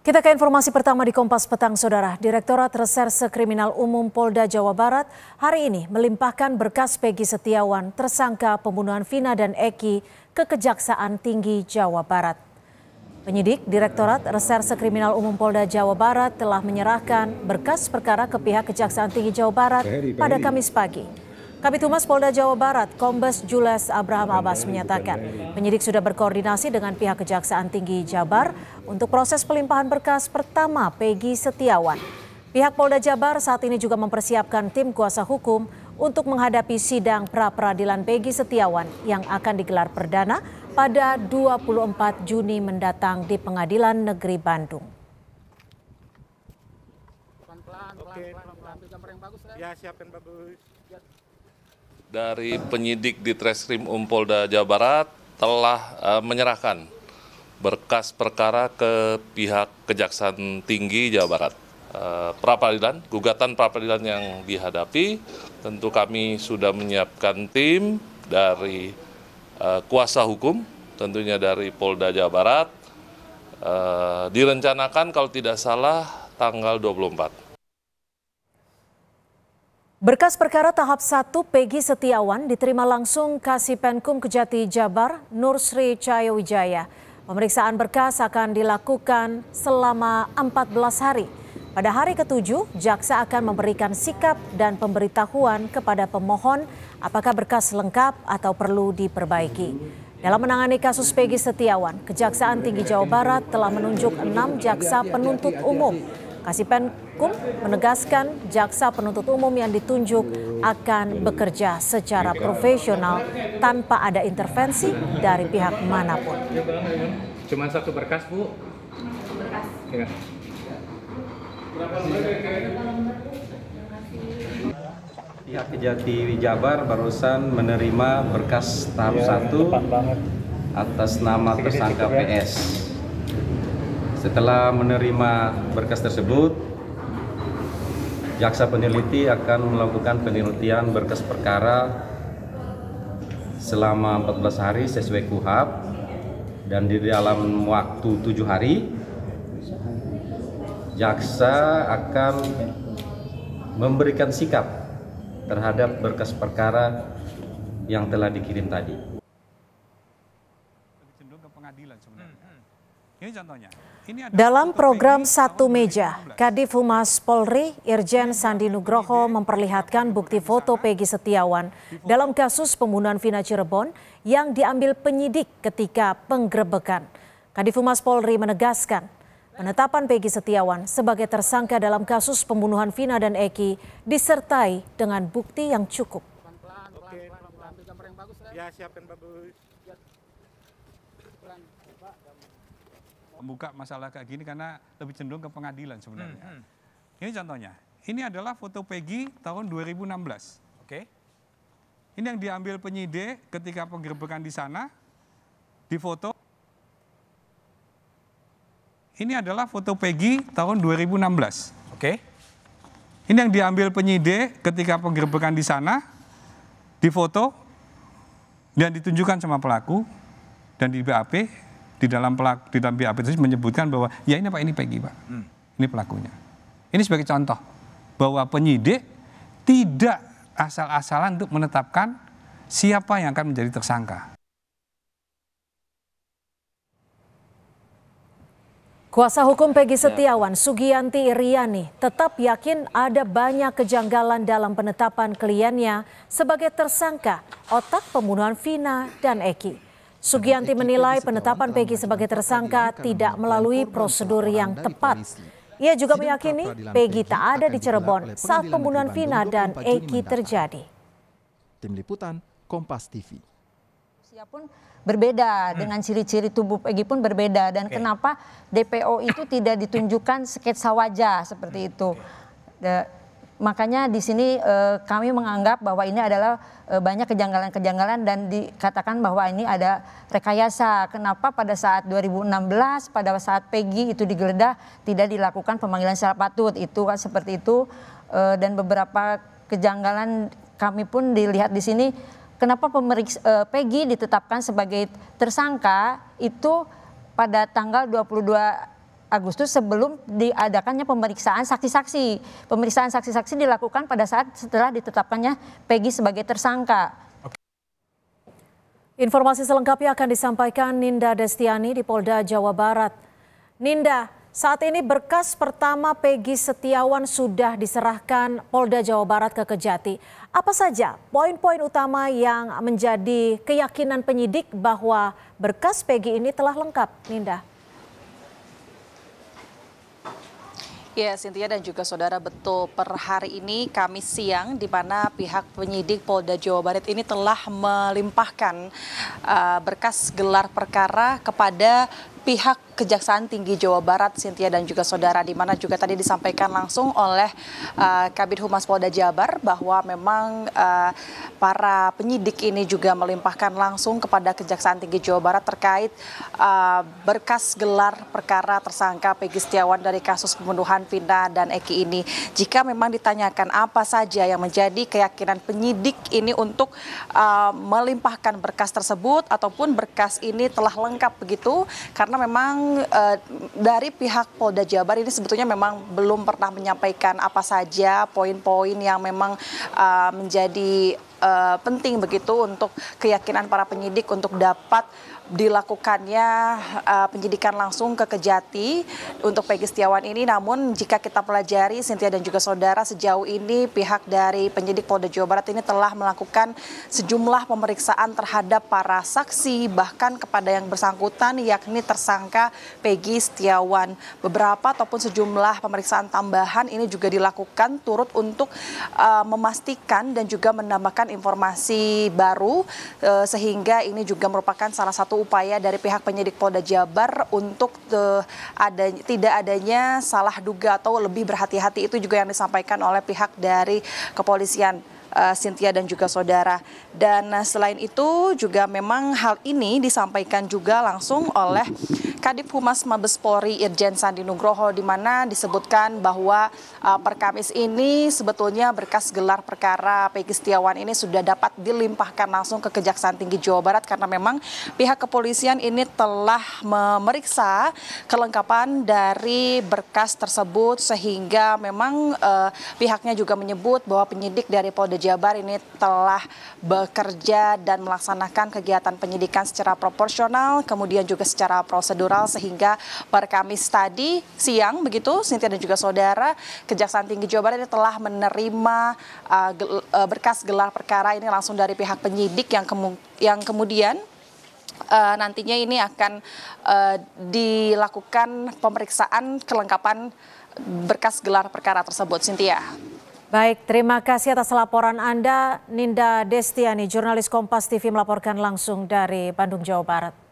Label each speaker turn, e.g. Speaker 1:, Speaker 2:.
Speaker 1: Kita ke informasi pertama di Kompas Petang, Saudara. Direktorat Reserse Kriminal Umum Polda Jawa Barat hari ini melimpahkan berkas Peggy Setiawan, tersangka pembunuhan Vina dan Eki, ke Kejaksaan Tinggi Jawa Barat. Penyidik Direktorat Reserse Kriminal Umum Polda Jawa Barat telah menyerahkan berkas perkara ke pihak Kejaksaan Tinggi Jawa Barat pada Kamis pagi. Kabid Humas Polda Jawa Barat, Kombes Jules Abraham Abbas menyatakan penyidik sudah berkoordinasi dengan pihak Kejaksaan Tinggi Jabar untuk proses pelimpahan berkas pertama Peggy Setiawan. Pihak Polda Jabar saat ini juga mempersiapkan tim kuasa hukum untuk menghadapi sidang pra-peradilan Peggy Setiawan yang akan digelar perdana pada 24 Juni mendatang di Pengadilan Negeri Bandung.
Speaker 2: Ya, siapkan bagus.
Speaker 3: Dari penyidik di Treskrim Polda Jawa Barat telah menyerahkan berkas perkara ke pihak Kejaksaan Tinggi Jawa Barat. Pra-peradilan, gugatan pra-peradilan yang dihadapi, tentu kami sudah menyiapkan tim dari kuasa hukum, tentunya dari Polda Jawa Barat, direncanakan kalau tidak salah tanggal 24.
Speaker 1: Berkas perkara tahap 1 Peggy Setiawan diterima langsung Kasipenkum Kejati Jabar, Nur Sri Cahayawijaya. Pemeriksaan berkas akan dilakukan selama 14 hari. Pada hari ke-7, jaksa akan memberikan sikap dan pemberitahuan kepada pemohon apakah berkas lengkap atau perlu diperbaiki. Dalam menangani kasus Peggy Setiawan, Kejaksaan Tinggi Jawa Barat telah menunjuk 6 jaksa penuntut umum. Kasipenkum menegaskan jaksa penuntut umum yang ditunjuk akan bekerja secara profesional tanpa ada intervensi dari pihak manapun.
Speaker 2: Cuma satu berkas, Bu. Berkas. Ya.
Speaker 4: Pihak Kejati Jabar barusan menerima berkas tahap 1 atas nama tersangka PS. Setelah menerima berkas tersebut, jaksa peneliti akan melakukan penelitian berkas perkara selama 14 hari sesuai KUHP, dan di dalam waktu 7 hari jaksa akan memberikan sikap terhadap berkas perkara yang telah dikirim tadi.
Speaker 1: Ini contohnya. Dalam program Satu Meja, Kadif Humas Polri Irjen Sandi Nugroho memperlihatkan bukti foto Peggy Setiawan dalam kasus pembunuhan Vina Cirebon yang diambil penyidik ketika penggerebekan. Kadif Humas Polri menegaskan penetapan Peggy Setiawan sebagai tersangka dalam kasus pembunuhan Vina dan Eki disertai dengan bukti yang cukup.
Speaker 2: Ya, siapkan bagus.
Speaker 5: Membuka masalah kayak gini karena lebih cenderung ke pengadilan sebenarnya. Ini contohnya. Ini adalah foto Peggy tahun 2016.
Speaker 6: Oke.
Speaker 5: Ini yang diambil penyidik ketika penggerebekan di sana, di foto. Ini adalah foto Peggy tahun 2016.
Speaker 6: Oke.
Speaker 5: Ini yang diambil penyidik ketika penggerebekan di sana, di foto, dan ditunjukkan sama pelaku, dan di BAP. Di dalam BAP itu menyebutkan bahwa ya ini Pak, ini Peggy Pak, ini pelakunya. Ini sebagai contoh bahwa penyidik tidak asal-asalan untuk menetapkan siapa yang akan menjadi tersangka.
Speaker 1: Kuasa hukum Peggy Setiawan, Sugianti Iriani, tetap yakin ada banyak kejanggalan dalam penetapan kliennya sebagai tersangka otak pembunuhan Vina dan Eki. Sugianti menilai penetapan Peggy sebagai tersangka tidak melalui prosedur yang tepat. Ia juga meyakini Peggy tak ada di Cirebon saat pembunuhan Vina dan Eki terjadi.
Speaker 7: Tim Liputan Kompas TV.
Speaker 8: Usia pun berbeda, dengan ciri-ciri tubuh Peggy pun berbeda, dan kenapa DPO itu tidak ditunjukkan sketsa wajah seperti itu. Makanya di sini kami menganggap bahwa ini adalah banyak kejanggalan-kejanggalan dan dikatakan bahwa ini ada rekayasa. Kenapa pada saat 2016 pada saat Peggy itu digeledah tidak dilakukan pemanggilan secara patut, itu kan seperti itu, dan beberapa kejanggalan kami pun dilihat di sini. Kenapa Peggy ditetapkan sebagai tersangka itu pada tanggal 22 Agustus sebelum diadakannya pemeriksaan saksi-saksi. Pemeriksaan saksi-saksi dilakukan pada saat setelah ditetapkannya Peggy sebagai tersangka.
Speaker 1: Informasi selengkapnya akan disampaikan Ninda Destiani di Polda Jawa Barat. Ninda, saat ini berkas pertama Peggy Setiawan sudah diserahkan Polda Jawa Barat ke Kejati. Apa saja poin-poin utama yang menjadi keyakinan penyidik bahwa berkas Peggy ini telah lengkap, Ninda?
Speaker 6: Ya, Cynthia dan juga saudara, betul per hari ini Kamis siang di mana pihak penyidik Polda Jawa Barat ini telah melimpahkan berkas gelar perkara kepada pihak Kejaksaan Tinggi Jawa Barat, Cynthia dan juga saudara, di mana juga tadi disampaikan langsung oleh Kabid Humas Polda Jabar bahwa memang para penyidik ini juga melimpahkan langsung kepada Kejaksaan Tinggi Jawa Barat terkait berkas gelar perkara tersangka Peggy Setiawan dari kasus pembunuhan Vina dan Eki ini. Jika memang ditanyakan apa saja yang menjadi keyakinan penyidik ini untuk melimpahkan berkas tersebut ataupun berkas ini telah lengkap begitu, karena memang dari pihak Polda Jabar ini sebetulnya memang belum pernah menyampaikan apa saja poin-poin yang memang menjadi penting begitu untuk keyakinan para penyidik untuk dapat dilakukannya penyidikan langsung ke Kejati untuk Peggy Setiawan ini. Namun jika kita pelajari, Cynthia dan juga saudara, sejauh ini pihak dari penyidik Polda Jawa Barat ini telah melakukan sejumlah pemeriksaan terhadap para saksi, bahkan kepada yang bersangkutan yakni tersangka Peggy Setiawan. Beberapa ataupun sejumlah pemeriksaan tambahan ini juga dilakukan turut untuk memastikan dan juga menambahkan informasi baru, sehingga ini juga merupakan salah satu upaya dari pihak penyidik Polda Jabar untuk tidak adanya salah duga atau lebih berhati-hati. Itu juga yang disampaikan oleh pihak dari kepolisian, Cynthia dan juga saudara. Dan selain itu juga memang hal ini disampaikan juga langsung oleh Kadif Humas Mabes Polri Irjen Sandi Nugroho, di mana disebutkan bahwa per Kamis ini sebetulnya berkas gelar perkara Peggy Setiawan ini sudah dapat dilimpahkan langsung ke Kejaksaan Tinggi Jawa Barat, karena memang pihak kepolisian ini telah memeriksa kelengkapan dari berkas tersebut, sehingga memang pihaknya juga menyebut bahwa penyidik dari Polda Jabar ini telah bekerja dan melaksanakan kegiatan penyidikan secara proporsional, kemudian juga secara prosedural, sehingga per Kamis tadi siang begitu, Cynthia dan juga saudara, Kejaksaan Tinggi Jawa Barat ini telah menerima berkas gelar perkara ini langsung dari pihak penyidik yang kemudian nantinya ini akan dilakukan pemeriksaan kelengkapan berkas gelar perkara tersebut, Cynthia.
Speaker 1: Baik, terima kasih atas laporan Anda, Ninda Destiani, jurnalis Kompas TV melaporkan langsung dari Bandung, Jawa Barat.